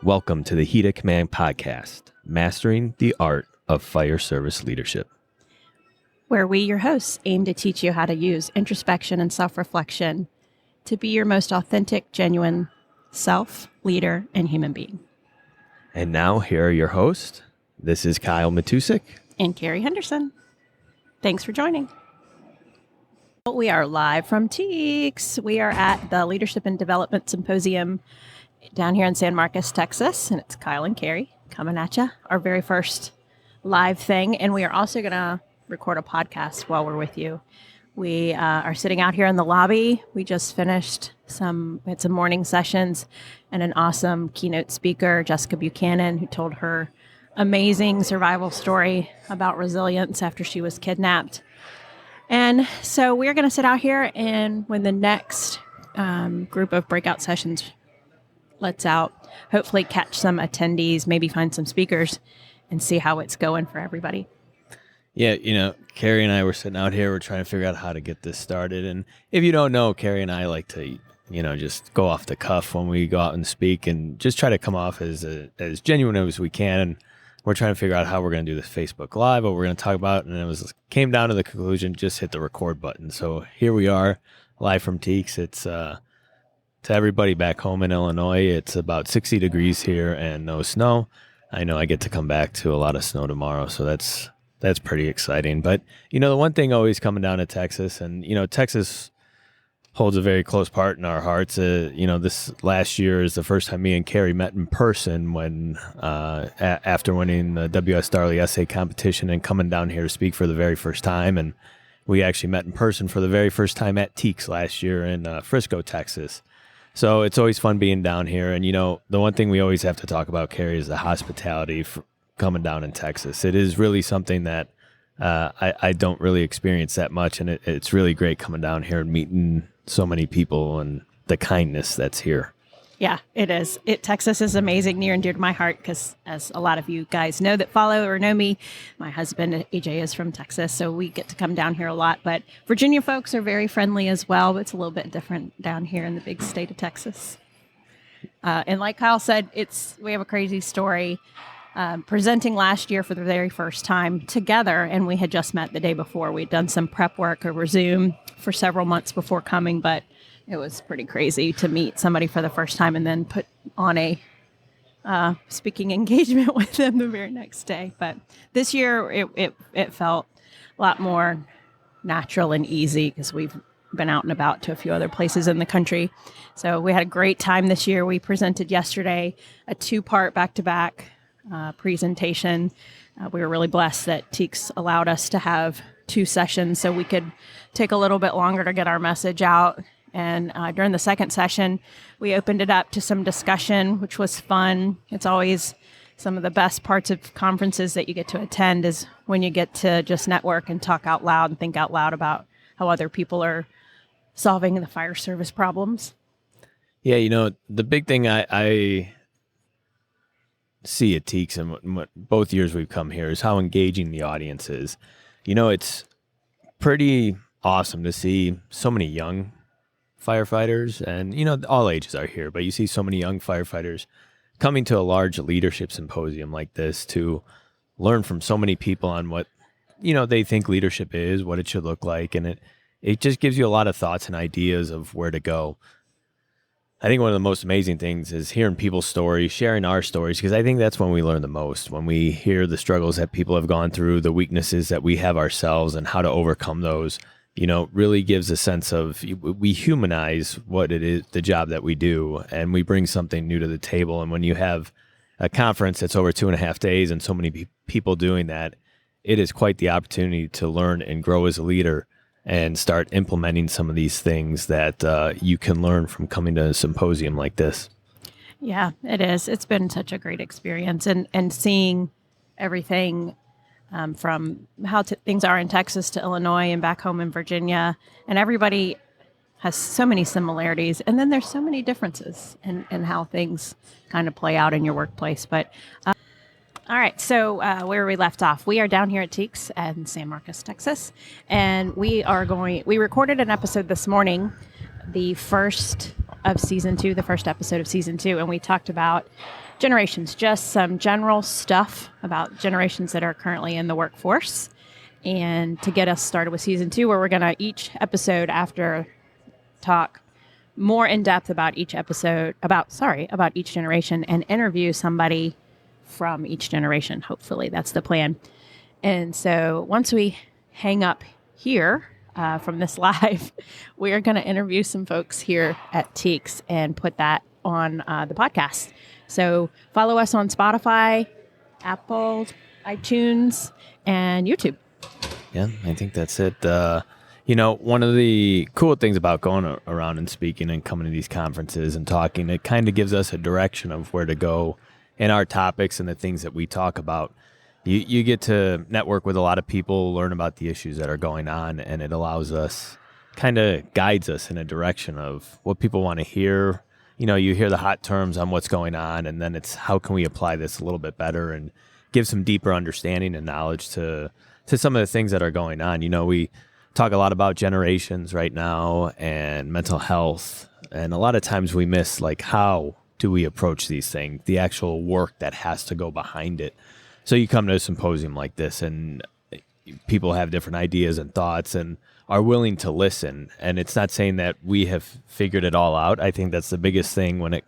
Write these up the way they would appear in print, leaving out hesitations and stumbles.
Welcome to the Heat of Command podcast, Mastering the Art of Fire Service Leadership, where we, your hosts, aim to teach you how to use introspection and self-reflection to be your most authentic, genuine self, leader, and human being. And now, here are your hosts. This is Kyle Matusik. And Kerry Henderson. Thanks for joining. We are live from TEEX. We are at the Leadership and Development Symposium down here in San Marcos, Texas. And it's Kyle and Kerry coming at you, our very first live thing. And we are also going to record a podcast while we're with you. We are sitting out here in the lobby. We just finished some morning sessions and an awesome keynote speaker, Jessica Buchanan, who told her amazing survival story about resilience after she was kidnapped. And so we're going to sit out here, and when the next group of breakout sessions lets out, hopefully catch some attendees, maybe find some speakers, and see how it's going for everybody. Yeah, Kerry and I were sitting out here. We're trying to figure out how to get this started. And if you don't know, Kerry and I like to, just go off the cuff when we go out and speak and just try to come off as genuine as we can. And we're trying to figure out how we're going to do this Facebook Live, what we're going to talk about. And it came down to the conclusion, just hit the record button. So here we are, live from TEEX. It's to everybody back home in Illinois. It's about 60 degrees here and no snow. I know I get to come back to a lot of snow tomorrow, so that's pretty exciting. But, the one thing always coming down to Texas, and, Texas holds a very close part in our hearts. This last year is the first time me and Kerry met in person when, after winning the W.S. Darley essay competition and coming down here to speak for the very first time. And we actually met in person for the very first time at TEEX last year in Frisco, Texas. So it's always fun being down here. And, the one thing we always have to talk about, Kerry, is the hospitality coming down in Texas. It is really something that I don't really experience that much. And it's really great coming down here and meeting so many people and the kindness that's here. Yeah, it is. Texas is amazing, near and dear to my heart, because as a lot of you guys know that follow or know me, my husband, AJ, is from Texas, so we get to come down here a lot. But Virginia folks are very friendly as well, but it's a little bit different down here in the big state of Texas. And like Kyle said, we have a crazy story. Presenting last year for the very first time together, and we had just met the day before. We'd done some prep work over Zoom for several months before coming, but it was pretty crazy to meet somebody for the first time and then put on a speaking engagement with them the very next day. But this year, it felt a lot more natural and easy because we've been out and about to a few other places in the country. So we had a great time this year. We presented yesterday a 2-part back-to-back presentation. We were really blessed that TEEX allowed us to have 2 sessions so we could take a little bit longer to get our message out. And during the second session, we opened it up to some discussion, which was fun. It's always some of the best parts of conferences that you get to attend is when you get to just network and talk out loud and think out loud about how other people are solving the fire service problems. Yeah, the big thing I see at TEEX and what both years we've come here is how engaging the audience is. It's pretty awesome to see so many young firefighters, and all ages are here, but you see so many young firefighters coming to a large leadership symposium like this to learn from so many people on what they think leadership is, what it should look like, and it just gives you a lot of thoughts and ideas of where to go. I think one of the most amazing things is hearing people's stories, sharing our stories, because I think that's when we learn the most, when we hear the struggles that people have gone through, the weaknesses that we have ourselves, and how to overcome those. Really gives a sense of, we humanize what it is, the job that we do, and we bring something new to the table. And when you have a conference that's over 2.5 days and so many people doing that, it is quite the opportunity to learn and grow as a leader and start implementing some of these things that you can learn from coming to a symposium like this. Yeah, it is. It's been such a great experience, and seeing everything from how things are in Texas to Illinois and back home in Virginia, and everybody has so many similarities, and then there's so many differences in how things kind of play out in your workplace. But all right, so where we left off, we are down here at TEEX in San Marcos, Texas, and we recorded an episode this morning, the first of season 2, the first episode of season 2, and we talked about generations, just some general stuff about generations that are currently in the workforce. And to get us started with season 2, where we're going to each episode after talk more in depth about each episode, about each generation, and interview somebody from each generation. Hopefully that's the plan. And so once we hang up here from this live, we are going to interview some folks here at TEEX and put that on the podcast. So follow us on Spotify, Apple, iTunes, and YouTube. Yeah, I think that's it. One of the cool things about going around and speaking and coming to these conferences and talking, it kind of gives us a direction of where to go in our topics and the things that we talk about. You get to network with a lot of people, learn about the issues that are going on, and it allows us, kind of guides us in a direction of what people want to hear. You hear the hot terms on what's going on, and then it's how can we apply this a little bit better and give some deeper understanding and knowledge to some of the things that are going on. We talk a lot about generations right now and mental health, and a lot of times we miss how do we approach these things, the actual work that has to go behind it. So you come to a symposium like this and people have different ideas and thoughts and are willing to listen. And it's not saying that we have figured it all out. I think that's the biggest thing when it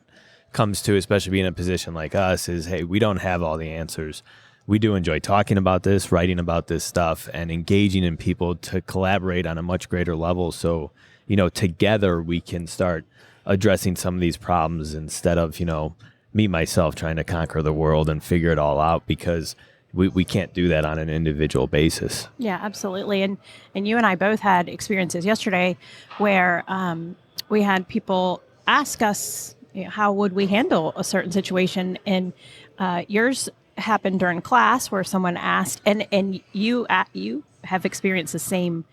comes to, especially being in a position like us, is, hey, we don't have all the answers. We do enjoy talking about this, writing about this stuff, and engaging in people to collaborate on a much greater level. So, together we can start addressing some of these problems instead of, me, myself, trying to conquer the world and figure it all out, because we can't do that on an individual basis. Yeah, absolutely. And you and I both had experiences yesterday where we had people ask us, how would we handle a certain situation? And yours happened during class where someone asked, and you have experienced the same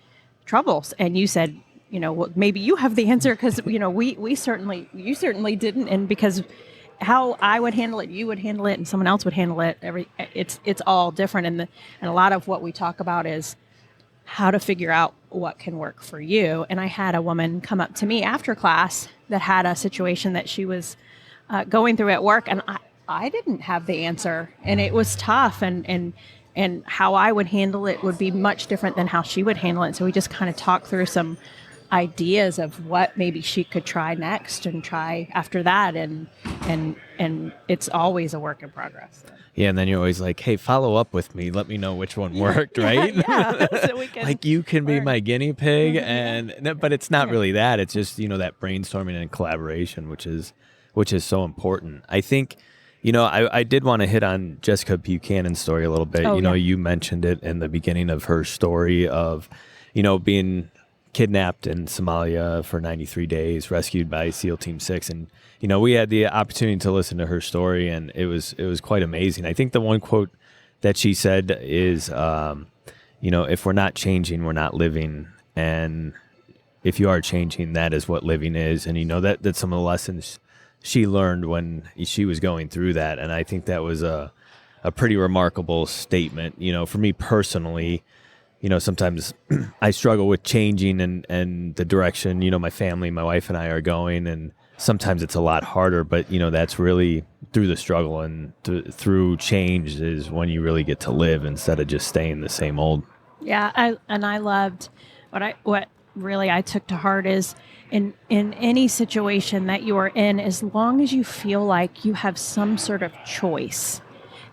troubles, and you said, well, maybe you have the answer because you certainly didn't, and because how I would handle it, you would handle it, and someone else would handle it. It's all different, and a lot of what we talk about is how to figure out what can work for you. And I had a woman come up to me after class that had a situation that she was going through at work, and I didn't have the answer, and it was tough, and how I would handle it would be much different than how she would handle it. So we just kind of talked through some ideas of what maybe she could try next and try after that, and it's always a work in progress. So. Yeah, and then you're always like, hey, follow up with me, let me know which one worked, right? Yeah, so we can you can be my guinea pig, but it's not really that. It's just that brainstorming and collaboration, which is so important. I think I did want to hit on Jessica Buchanan's story a little bit. You mentioned it in the beginning of her story of being kidnapped in Somalia for 93 days, rescued by SEAL Team 6. And, we had the opportunity to listen to her story, and it was quite amazing. I think the one quote that she said is, if we're not changing, we're not living. And if you are changing, that is what living is. And, that's some of the lessons she learned when she was going through that. And I think that was a pretty remarkable statement. For me personally, sometimes I struggle with changing and the direction, my family, my wife and I are going, and sometimes it's a lot harder, but that's really through the struggle and through change is when you really get to live instead of just staying the same old. Yeah. I loved what really I took to heart is in any situation that you are in, as long as you feel like you have some sort of choice.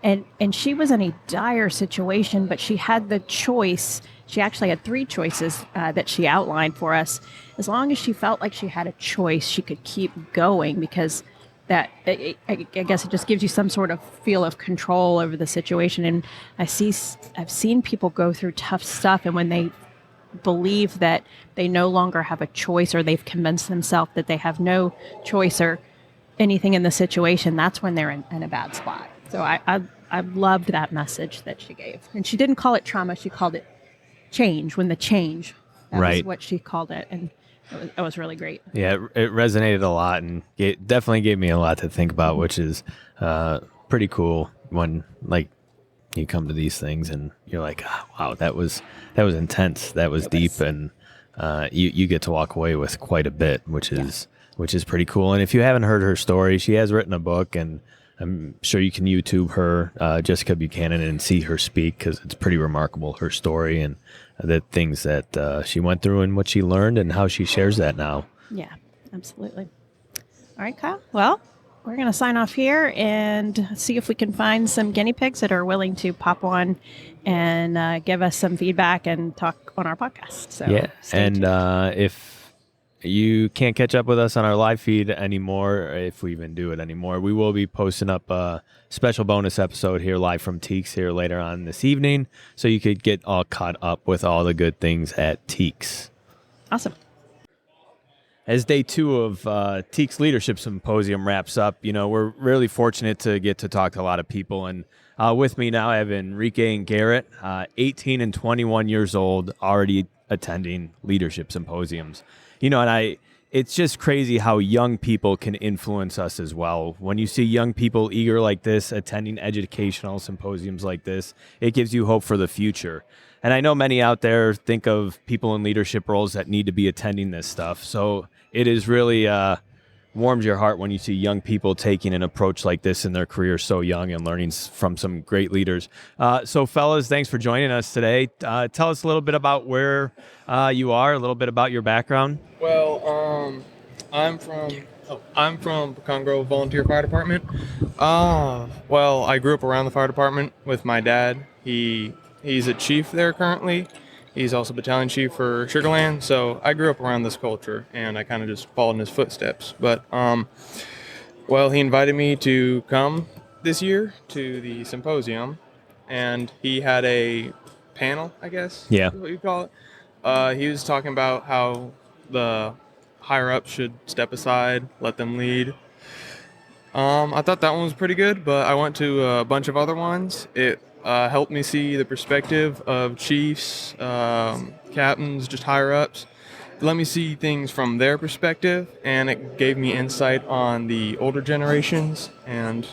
And she was in a dire situation, but she had the choice. She actually had 3 choices that she outlined for us. As long as she felt like she had a choice, she could keep going, because that, I guess it just gives you some sort of feel of control over the situation. And I've seen people go through tough stuff, and when they believe that they no longer have a choice, or they've convinced themselves that they have no choice or anything in the situation, that's when they're in a bad spot. So I loved that message that she gave. And she didn't call it trauma. She called it change, when the change. That was what she called it. And it was really great. Yeah, it resonated a lot, and it definitely gave me a lot to think about, which is pretty cool when you come to these things and you're like, oh, wow, that was intense. That was deep. And you get to walk away with quite a bit, which is which is pretty cool. And if you haven't heard her story, she has written a book, and I'm sure you can YouTube her, Jessica Buchanan, and see her speak, because it's pretty remarkable, her story and the things that she went through and what she learned and how she shares that now. Yeah, absolutely. All right, Kyle. Well, we're going to sign off here and see if we can find some guinea pigs that are willing to pop on and give us some feedback and talk on our podcast. So yeah, and if you can't catch up with us on our live feed anymore, if we even do it anymore, we will be posting up a special bonus episode here live from TEEX here later on this evening, so you could get all caught up with all the good things at TEEX. Awesome. As day 2 of TEEX Leadership Symposium wraps up, we're really fortunate to get to talk to a lot of people. And with me now, I have Enrique and Garrett, 18 and 21 years old, already attending leadership symposiums. It's just crazy how young people can influence us as well. When you see young people eager like this, attending educational symposiums like this, it gives you hope for the future. And I know many out there think of people in leadership roles that need to be attending this stuff. So it is really warms your heart when you see young people taking an approach like this in their career so young and learning from some great leaders. So fellas, thanks for joining us today. Tell us a little bit about where you are, a little bit about your background. Well, I'm from Pecan Grove Volunteer Fire Department. Well, I grew up around the fire department with my dad. He's a chief there currently. He's also battalion chief for Sugarland. So I grew up around this culture, and I kind of just followed in his footsteps. But, well, he invited me to come this year to the symposium, and he had a panel, I guess. Yeah. Is what you call it. He was talking about how the higher-ups should step aside, let them lead. I thought that one was pretty good, but I went to a bunch of other ones. It helped me see the perspective of chiefs, captains, just higher-ups. Let me see things from their perspective, and it gave me insight on the older generations and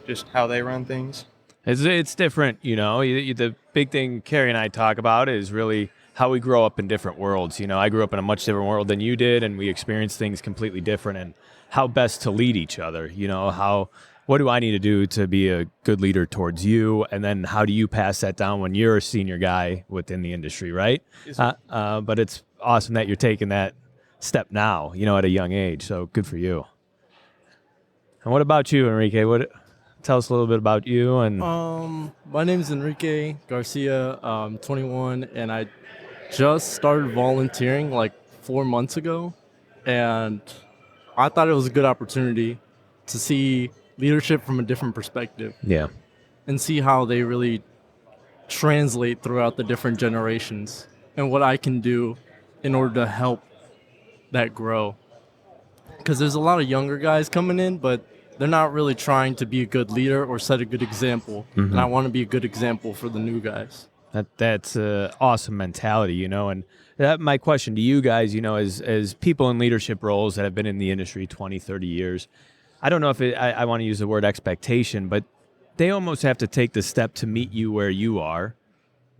just how they run things. It's different, The big thing Kerry and I talk about is really how we grow up in different worlds. I grew up in a much different world than you did, and we experienced things completely different, and how best to lead each other. What do I need to do to be a good leader towards you? And then how do you pass that down when you're a senior guy within the industry, right? But it's awesome that you're taking that step now, at a young age. So good for you. And what about you, Enrique? Tell us a little bit about you. And my name is Enrique Garcia. I'm 21, and I just started volunteering like 4 months ago. And I thought it was a good opportunity to see leadership from a different perspective. Yeah. And see how they really translate throughout the different generations and what I can do in order to help that grow. Because there's a lot of younger guys coming in, but they're not really trying to be a good leader or set a good example. Mm-hmm. And I want to be a good example for the new guys. That's an awesome mentality, and my question to you guys, as people in leadership roles that have been in the industry 20, 30 years, I don't know if I want to use the word expectation, but they almost have to take the step to meet you where you are,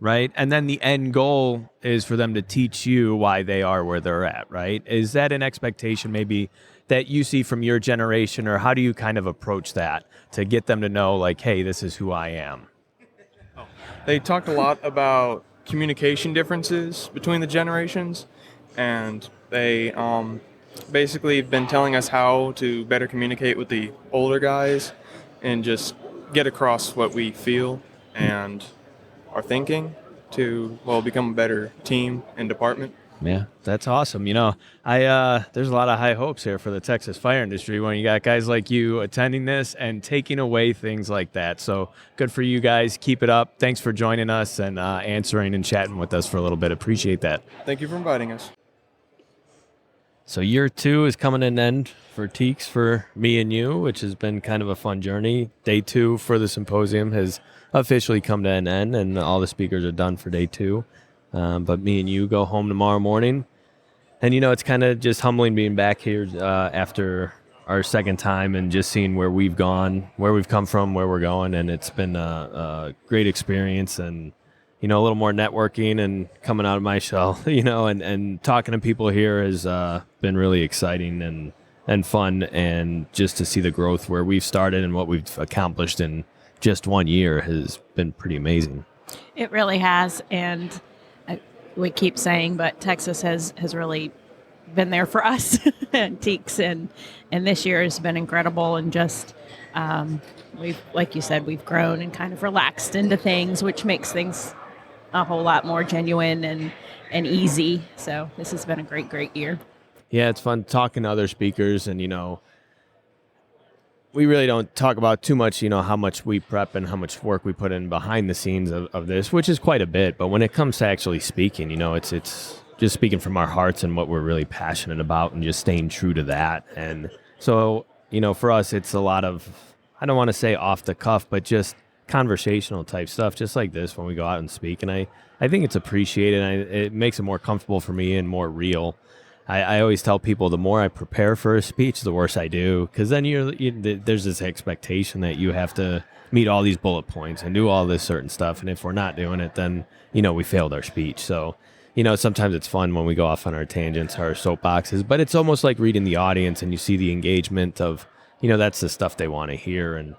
right? And then the end goal is for them to teach you why they are where they're at, right? Is that an expectation maybe that you see from your generation, or how do you kind of approach that to get them to know, like, hey, this is who I am? They talked a lot about communication differences between the generations, and they basically been telling us how to better communicate with the older guys and just get across what we feel and are thinking to, become a better team and department. Yeah, that's awesome. There's a lot of high hopes here for the Texas fire industry when you got guys like you attending this and taking away things like that. So good for you guys. Keep it up. Thanks for joining us and answering and chatting with us for a little bit. Appreciate that. Thank you for inviting us. So year 2 is coming to an end for TEEX for me and you, which has been kind of a fun journey. Day 2 for the symposium has officially come to an end, and all the speakers are done for day 2. But me and you go home tomorrow morning. And, it's kind of just humbling being back here after our second time and just seeing where we've gone, where we've come from, where we're going. And it's been a great experience, and, a little more networking and coming out of my shell, and talking to people here has been really exciting. And and fun, and just to see the growth where we've started and what we've accomplished in just 1 year has been pretty amazing. It really has, and we keep saying, but Texas has really been there for us at TEEX, and this year has been incredible, and just we've, like you said, we've grown and kind of relaxed into things, which makes things a whole lot more genuine and easy. So this has been a great year. Yeah, it's fun talking to other speakers, and we really don't talk about too much, how much we prep and how much work we put in behind the scenes of this, which is quite a bit. But when it comes to actually speaking, it's just speaking from our hearts and what we're really passionate about, and just staying true to that. And so, for us, it's a lot of, I don't want to say off the cuff, but just conversational type stuff, just like this when we go out and speak. And I think it's appreciated. It makes it more comfortable for me and more real. I always tell people the more I prepare for a speech, the worse I do, because then there's this expectation that you have to meet all these bullet points and do all this certain stuff. And if we're not doing it, then, we failed our speech. So, sometimes it's fun when we go off on our tangents, our soapboxes, but it's almost like reading the audience, and you see the engagement of, that's the stuff they want to hear and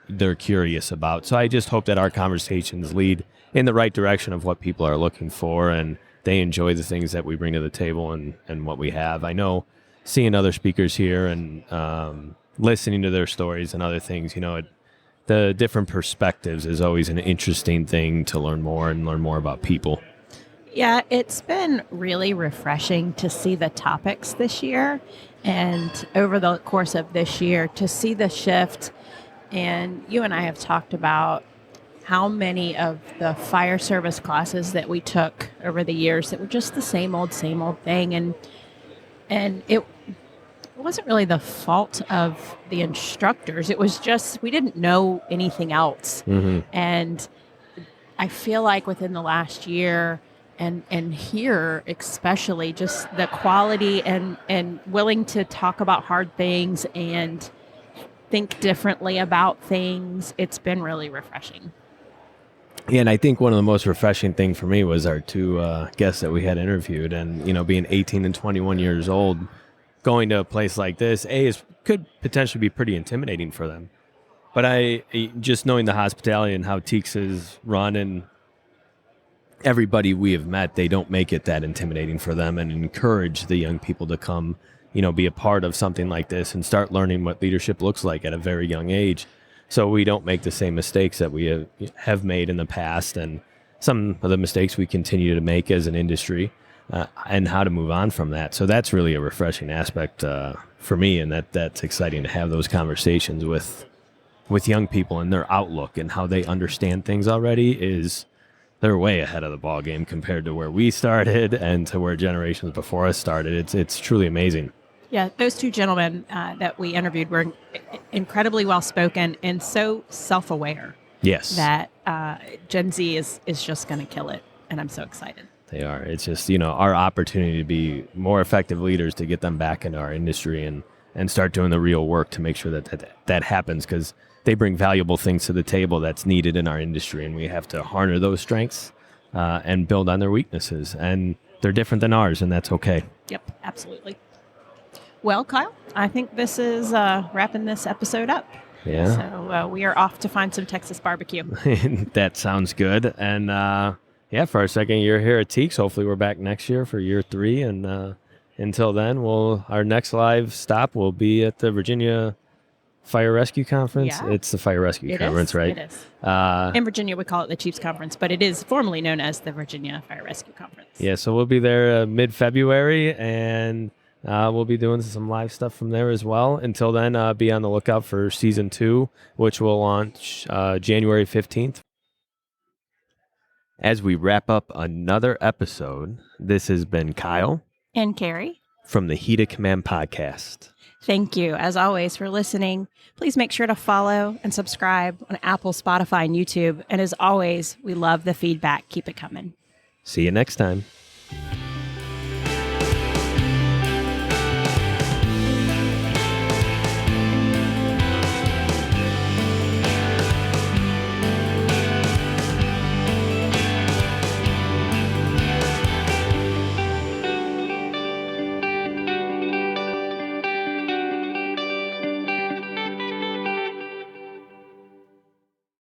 they're curious about. So I just hope that our conversations lead in the right direction of what people are looking for, and they enjoy the things that we bring to the table and what we have. I know seeing other speakers here and listening to their stories and other things, the different perspectives is always an interesting thing to learn more about people. Yeah, it's been really refreshing to see the topics this year, and over the course of this year to see the shift. And you and I have talked about how many of the fire service classes that we took over the years that were just the same old thing. And it wasn't really the fault of the instructors. It was just, we didn't know anything else. Mm-hmm. And I feel like within the last year, and here especially, just the quality and willing to talk about hard things and think differently about things, it's been really refreshing. Yeah, and I think one of the most refreshing thing for me was our two guests that we had interviewed, and being 18 and 21 years old, going to a place like this, could potentially be pretty intimidating for them. But I just knowing the hospitality and how TEEX is run, and everybody we have met, they don't make it that intimidating for them, and encourage the young people to come, be a part of something like this and start learning what leadership looks like at a very young age. So we don't make the same mistakes that we have made in the past, and some of the mistakes we continue to make as an industry, and how to move on from that. So that's really a refreshing aspect for me, and that's exciting to have those conversations with young people and their outlook and how they understand things already. They're way ahead of the ball game compared to where we started and to where generations before us started. It's truly amazing. Yeah, those two gentlemen that we interviewed were incredibly well-spoken and so self-aware. Yes. That Gen Z is just going to kill it, and I'm so excited. They are. It's just, our opportunity to be more effective leaders, to get them back into our industry and start doing the real work to make sure that happens, because they bring valuable things to the table that's needed in our industry, and we have to harness those strengths and build on their weaknesses. And they're different than ours, and that's okay. Yep, absolutely. Well, Kyle, I think this is wrapping this episode up. Yeah. So we are off to find some Texas barbecue. That sounds good. And for our second year here at TEEX, hopefully we're back next year for year 3. And until then, our next live stop will be at the Virginia Fire Rescue Conference. Yeah. It's the Fire Rescue Conference, right? It is. In Virginia, we call it the Chiefs Conference, but it is formally known as the Virginia Fire Rescue Conference. Yeah, so we'll be there mid-February, and we'll be doing some live stuff from there as well. Until then, be on the lookout for Season 2, which will launch January 15th. As we wrap up another episode, this has been Kyle. And Kerry. From the Heat of Command podcast. Thank you, as always, for listening. Please make sure to follow and subscribe on Apple, Spotify, and YouTube. And as always, we love the feedback. Keep it coming. See you next time.